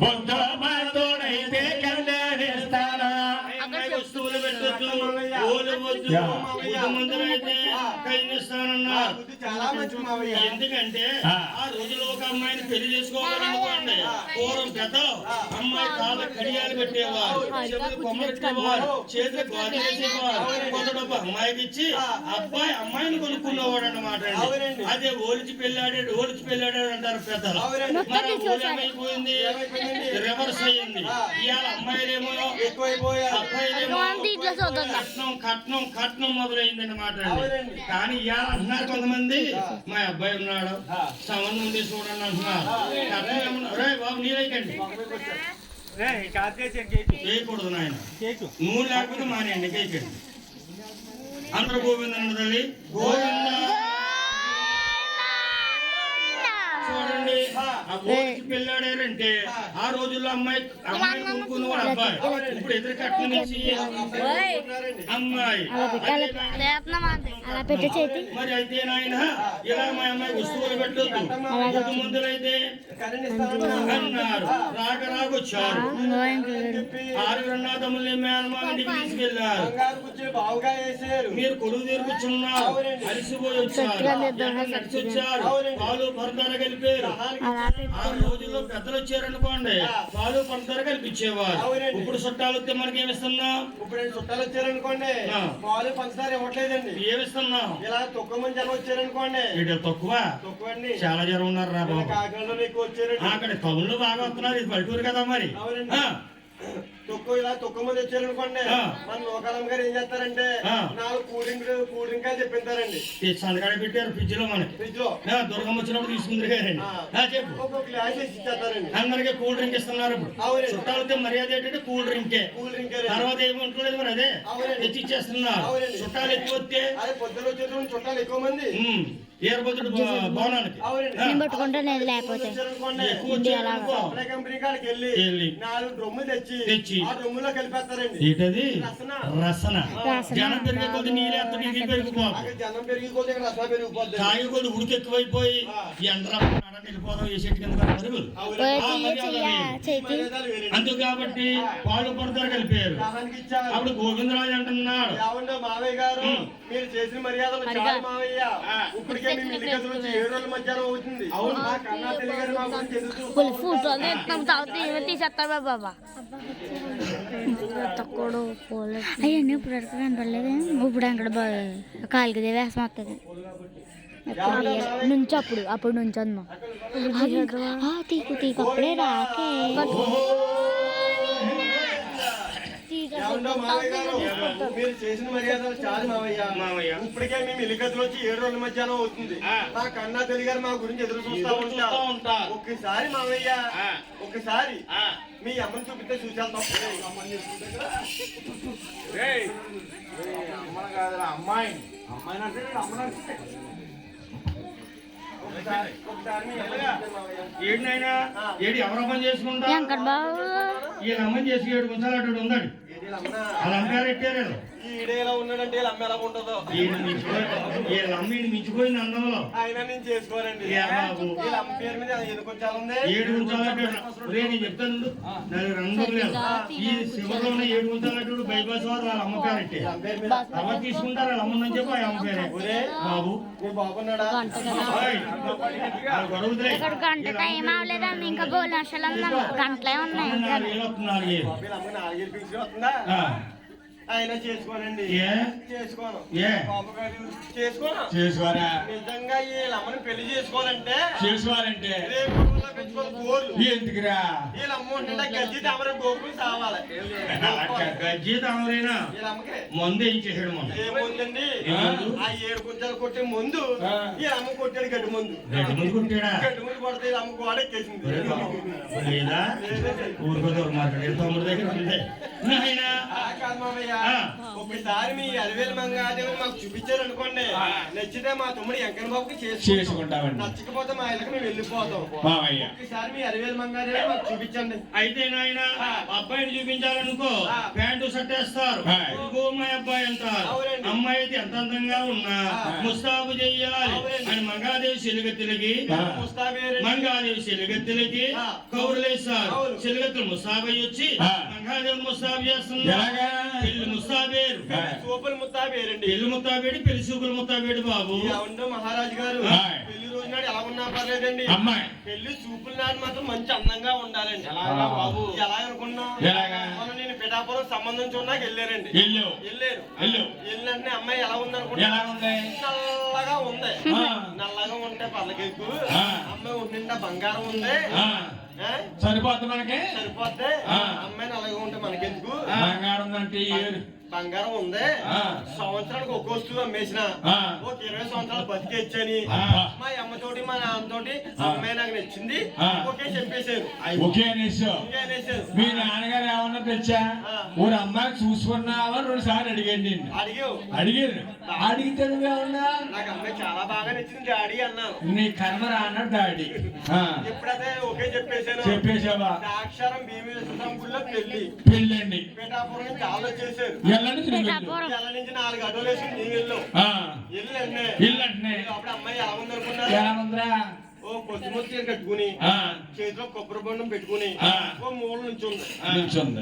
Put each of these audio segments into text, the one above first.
బొద్దమాతోనైతే కళ్యాణిస్తానా వస్తువులు పెట్టొద్దు ఓలు వద్దు ముందునైతే కళ్యాణిస్తానన్నారు. చాలా మంచి మావయ్య. ఎందుకంటే ఆ రోజులో ఒక అమ్మాయిని పెళ్లి చేసుకోవాలనుకోండి పూర్వం పెద్దలు అమ్మాయి కాళ్ళ కడియాలు పెట్టేవారు, చెవులు కొమ్మరెట్టేవారు, చేతులు గాజులు వేసేవారు. కొంత డబ్బు అమ్మాయికి ఇచ్చి అబ్బాయి అమ్మాయిని కొనుక్కునేవాడు అన్నమాట. అదే ఓలిచి పెళ్ళాడాడు అంటారు పెద్దలు. మరి ఏమైపోయింది? రివర్స్ అయ్యింది. ఇవాళ అమ్మాయిలేమో ఎక్కువైపోయారు, అబ్బాయిలేమో కట్నం కట్నం మొదలైంది అన్నమాట. కానీ ఇవాళ అంటున్నారు కొంతమంది మా అబ్బాయి ఉన్నాడు సంబంధం ఉంది చూడండి అంటున్నారు. కట్నం ఏమన్నా రే బాబు నీరైకండి చేయకూడదు నాయన, నువ్వు లేకపోతే మానేయండి కేకండి. అందరూ గోవింద తల్లి గోవింద. చూడండి ఆ ఓలికి పెళ్ళాడారంటే ఆ రోజుల్లో అమ్మాయి కొనుక్కున్నవాడు అబ్బాయి. ఇప్పుడు ఎదురు కట్నం ఇచ్చి అమ్మాయి మరి అయితే నాయన ఇలా మా అమ్మాయి వస్తువులు పెట్టొద్దు ముందులైతే అన్నారు. రాగొచ్చారు. 6 అన్నదమ్ముల్ని మేనమామిడికి తీసుకెళ్లారు. మీరు కొడుకు తీరుకున్నారు, అలసిపోయి వచ్చారు, నడిచి వచ్చారు, పాలు పంచదార కలిపారు. ఆ రోజుల్లో పెద్దలు వచ్చారనుకోండి పాలు పంచదార కలిపించేవారు. ఇప్పుడు చుట్టాలు వస్తే మనకి ఏమిస్తున్నాం? ఇప్పుడు చుట్టాలు వచ్చారనుకోండి పాలు పంచదార ఇవ్వట్లేదండి. ఏమిస్తున్నాం? ఇలా తక్కువ మంది జనం వచ్చారనుకోండి. తక్కువ అండి, చాలా జనం ఉన్నారు రా బాబు. అక్కడ టౌన్ లో బాగా వస్తున్నారు, ఇది పల్లెటూరు కదా మరి. తక్కువ మంది వచ్చారనుకోండి మన లోకాలమ్మ గారు ఏం చేస్తారంటే 4 కూల్ డ్రింక్ చెప్పించారండి. సంతకాడ పెట్టారు ఫ్రిడ్జ్ లో, మనకి ఫ్రిడ్జ్ లో దుర్గం వచ్చినప్పుడు తీసుకుందరు గారండి. గ్లాస్ ఇచ్చేస్తారండి. అందరికి కూల్ డ్రింక్ ఇస్తున్నారు. ఇప్పుడు చుట్టాలతో మర్యాద ఏంటంటే కూల్ డ్రింకే. తర్వాత ఏమి ఉంటలేదు మరి, అదే తెచ్చి ఇచ్చేస్తున్నారు. చుట్టాలు ఎక్కువ వస్తే అదే పొద్దున వచ్చేటువంటి చుట్టాలు ఎక్కువ మంది ఏర్పడుతుంది భవనానికి లేకపోతే కంపెనీ కాడికి వెళ్ళి 4 డ్రమ్ములు తెచ్చి ఆ డ్రమ్ములో కలిపేస్తారండి. ఏంటది? రసన. జనం పెరిగే కొద్ది నీళ్ళు పెరిగిపోతుంది, జనం పెరిగి కొద్ది రసన పెరిగిపోతుంది. తాగి కొద్ది ఉడికి ఎక్కువైపోయి ఎండ్రా వెళ్ళిపోదాం ఏ చెట్టు కింద అంతే. కాబట్టి పాలు పడతారు కలిపారు. అప్పుడు గోవిందరాజు అంటున్నాడు, మావయ్య గారు మీరు చేసిన మర్యాదలు చాలా మావయ్య. ఇప్పటికే మేము ఇల్లు గదులు 7 రోజుల మధ్యాహ్నం అవుతుంది. అవును మా కన్నా తల్లి గారు మా గురించి అవన్నీ ఇప్పుడు అక్కడ కనపడలేదు. ఇప్పుడు అక్కడ కాలికి వేసం వస్తుంది నుంచి అప్పుడు నుంచి అమ్మా తీకు అప్పుడే రాకే. మీరు చేసిన మర్యాదలు చాలు మావయ్య. ఇప్పటికే మేము ఇల్లు గదులు వచ్చి 7 రోజుల మధ్యాహ్నం అవుతుంది. మా కన్నా తల్లి గారు మా గురించి ఎదురు చూస్తా ఉంటారు. ఒక్కసారి మావయ్య, ఒక్కసారి మీ అమ్మని చూపిస్తే చూసేద్దాం. అమ్మని కాదురా అమ్మాయి, అమ్మాయిని అంటే అమ్మని ఏడినైనా ఏడు ఎవరు అమ్మని చేసుకుంటా? ఈయన అమ్మని చేసి 7 గుంజాలు ఉందండి. అలా అమ్మగారు ఎట్టారు. ఉన్నాడంటే అమ్మ ఎలా ఉంటుందో అమ్మని మించిపోయింది అందంలో. ఆయన నేను చేసుకోరండి. అమ్మ పేరు మీద ఎందుకు వచ్చాలండి? 7 గుంజాలు నేను చెప్తాను. ఈ శివలో ఉన్న 7 గుంజాలు బైపాస్ వారు వాళ్ళ అమ్మ పేరు ఎట్టే ఎవరు తీసుకుంటారు వాళ్ళ అమ్మని చెప్పి ఆ అమ్మ పేరే. బాబు బాబున్నాడా? గంట టైం అవ్వలేదండి, ఇంకా భోజనాలు గంటలే ఉన్నాయి. 4 ఆయన చేసుకోనండి. చేసుకోను. చేసుకోరా? నిజంగా వీళ్ళమ్మని పెళ్లి చేసుకోవాలంటే ఎందుకురా? వీళ్ళమ్మ ఉంటే గజ్జి తమర గోపులు సావాలి. గజ్జి తమరైనా మందు ఏం చేసాడు? ఏముందండి ఆ 7 గుంజాలు కొట్టే ముందు వీళ్ళమ్మ కొట్టాడు గడ్డి ముందు. కొట్టాడా? గడ్డి ముందు కొడితే వీళ్ళమ్మ గోడ ఎక్కేసింది. లేదా ఊరుకోదూరు మాట్లాడే తమ్ముడు దగ్గర ఉంది. కాదు మామయ్య, ఒకసారి మీ అలివేలు మంగాదేవిని మాకు చూపించారు అనుకోండి, నచ్చితే మా తమ్ముడు వెంకన్న బాబుకి చేసుకుంటామండి, నచ్చకపోతే మా ఇళ్ళకి మేము వెళ్ళిపోతాం. ఒకసారి మీ అలివేలు మంగాదేవి మాకు చూపించండి. అయితే నాయన అబ్బాయిని చూపించాలనుకో ప్యాంటు సట్టేస్తారు, ఇదిగో మా అబ్బాయి అంటారు. అమ్మాయి అయితే ఎంత అందంగా ఉన్నా ముస్తాబు చెయ్యాలి అని మంగాదేవి చెలిగెత్తులకి మంగాదేవి చెలిగెత్తులకి కౌరులేస్తారు. చెలిగెత్తులు ముస్తాబయ్యి వచ్చి మంగాదేవి ముస్తాబు చేస్తుంది. పెళ్లి ముస్తాబేరు, సూపులు ముత్తాబేరండి. పెళ్లి ముత్తాబేడి, పెళ్లి సూపులు ముత్తాబేడి బాబు. అవును మహారాజు గారు, పెళ్లి రోజు నాడు ఎలా ఉన్నా పర్లేదండి, పెళ్లి సూపుల నాడు మాత్రం మంచి అందంగా ఉండాలండి. ఎలాగా బాబు? ఎలా అనుకున్నా, నేను పిఠాపురం సంబంధం చూడడానికి వెళ్ళారండి. వెళ్ళినట్టే అమ్మాయి ఎలా ఉంది అనుకున్నా, నల్లగా ఉంది. నల్లగా ఉంటే పర్లకెక్కు, అమ్మాయి ఉండిందా బంగారం ఉంది, సరిపోద్ది మనకి, సరిపోద్ది. అమ్మాయిని అలాగే ఉంటే మనకెందుకు, బంగారం అంటే బంగారం ఉంది. సంవత్సరానికి ఒక వస్తువు అమ్మేసిన ఒక 20 సంవత్సరాలు బతికేచ్చని మా అమ్మతోటి మా నాన్నతోటి అమ్మాయి నాకు నచ్చింది ఓకే చెప్పేశారు. ఓకే అనేసావు. మీ నాన్నగారు ఏమన్నా తెచ్చా ఊరు అమ్మాయి చూసుకున్నావా 2 సార్లు అడిగండి. అడిగారు. అడిగితే నువ్వేమన్నా నాకు అమ్మాయి చాలా బాగా నచ్చింది డాడీ అన్నాను. నీ కర్మరా అన్నాడు డాడీ. ఎప్పుడైతే ఓకే చెప్పేశాను. చెప్పేశావా? అక్షరం భీమేశ్వరంలో పెళ్ళండి. పిఠాపురం నుంచి చాలా వచ్చేసారు. నుంచి 4 అడ్డలు వేసి ఇల్లంటే అప్పుడు అమ్మాయి ఎలా ఉందనుకున్నారు, ఎలా ఉందిరా, ఓ పొద్దుమొత్తి కట్టుకుని చేతిలో కొబ్బరి బొండం పెట్టుకుని ఓ మూల నుంచి ఉంది.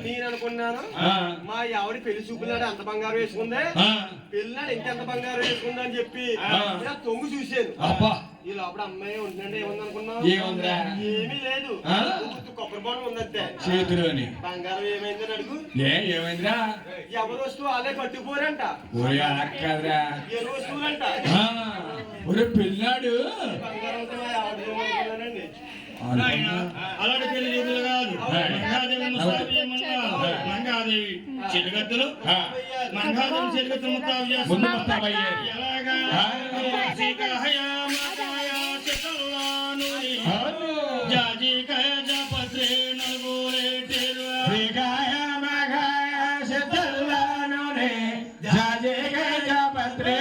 నేను అనుకున్నాను మా ఆవిడ పెళ్లి చూపులాడు అంత బంగారం వేసుకుందే, పెళ్ళినాడు ఇంకెంత బంగారం వేసుకుందా అని చెప్పి తొంగు చూశాను. ఈ లోపల అమ్మాయి ఉంటుందంటే ఏముందనుకున్నావు, ఏమీ లేదు, కొబ్బరి బొండం ఉందంటే చేతిలోని. బంగారం ఏమైందని అడుగు. ఏమైందా? ఎవరి వస్తువు వాళ్ళే కట్టుకోరంట, ఏ వస్తువులంట. పెళ్ళాడు అలాంటి పెళ్లి చూపులు కాదు. మంగాదేవి చెలిగత్తులు, మంగాదేవి చెలిగత్తులు ముస్తాబు చేస్తున్నారు. ఎలాగా జాజికాయ జాపత్రే నలుగురేటేరు జాజికాయ జాపత్రే